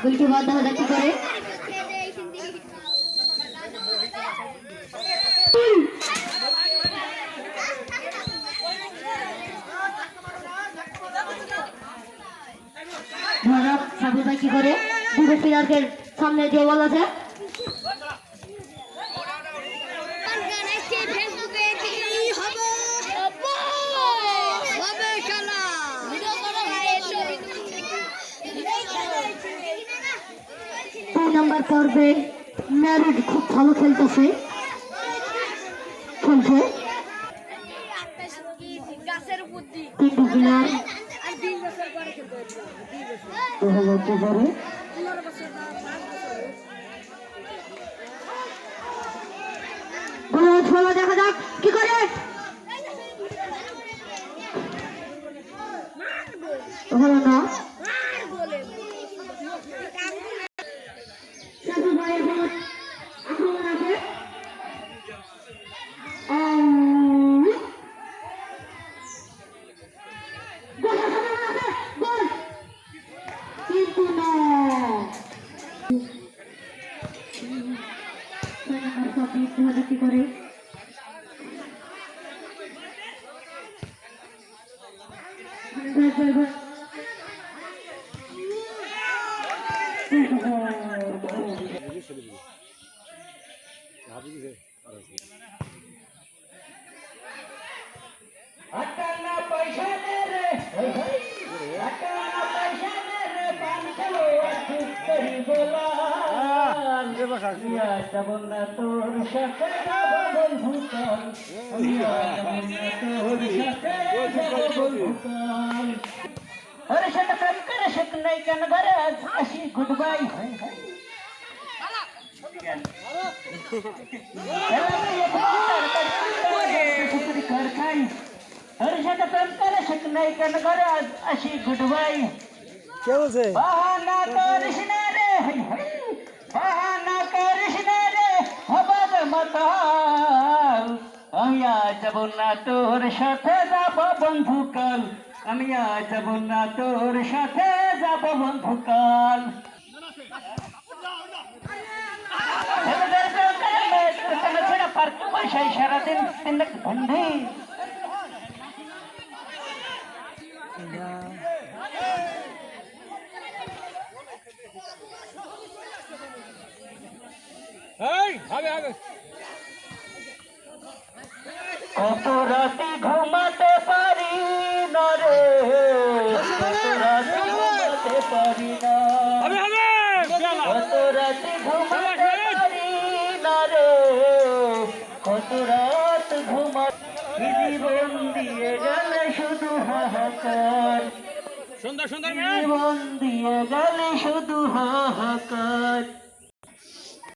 গোলটি বন্ধ হলো কি করে? ধরক সাবির ভাই কি করে? দুটো প্লেয়ারদের সামনে যে বল আছে নাম্বার পর্বে ম্যারিড খুব ভালো খেলতেছে তিনটু প্লেয়ার খেলা দেখা যাক কি করে হলো না কি করে তোর সাথে अरे शट प्रेम करे शक नहीं कन घरे अशी गुड बाय अरे शट प्रेम करे शक नहीं कन घरे अशी गुड बाय क्या बोलছে बहाना करिसना रे बहाना करिसना रे हबाद मताल আমি আজ যাব না তোর সাথে যাব বন্ধুকাল আমি আজ যাব না তোর সাথে যাব বন্ধুকাল পয়সা সারাদিন বন্ধু কত রাতে ঘুমাতে পারি না রে কত রাতে ঘুমাতে পারি না কত রাতে ঘুমাতে পারি না রে কত রাত ঘুমাতে জীবন দিয়ে গেলে শুধু হাহাকার জীবন দিয়ে গেলে শুধু হাহাকার